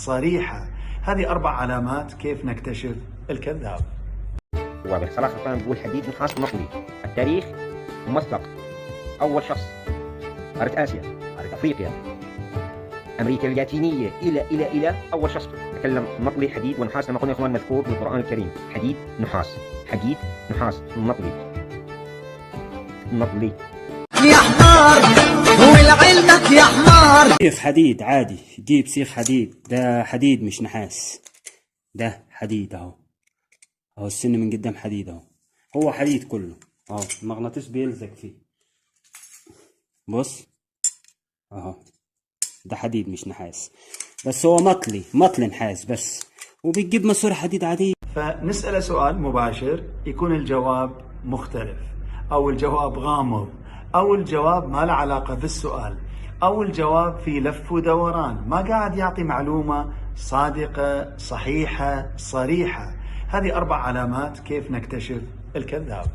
صريحة. هذه 4 علامات كيف نكتشف الكذاب. واضح صلاح القرآن بيقول حديد نحاس مطلي. التاريخ موثق. أول شخص قارة آسيا، قارة أفريقيا، أمريكا اللاتينية إلى أول شخص تكلم مطلي حديد ونحاس كما قلنا يا إخوان مذكور بالقرآن الكريم. حديد نحاس، حديد نحاس مطلي يا حمار ولعلمك يا حمار. سيخ حديد عادي، جيب سيخ حديد، ده حديد مش نحاس، ده حديد اهو السن من قدام حديد اهو، هو حديد كله اهو، المغناطيس بيلزق فيه، بص اهو ده حديد مش نحاس، بس هو مطلي نحاس بس، وبتجيب ماسورة حديد عادية. فنسأله سؤال مباشر يكون الجواب مختلف، أو الجواب غامض، أو الجواب ما له علاقة بالسؤال، أو الجواب في لف ودوران، ما قاعد يعطي معلومة صادقة صحيحة صريحة. هذه 4 علامات كيف نكتشف الكذاب.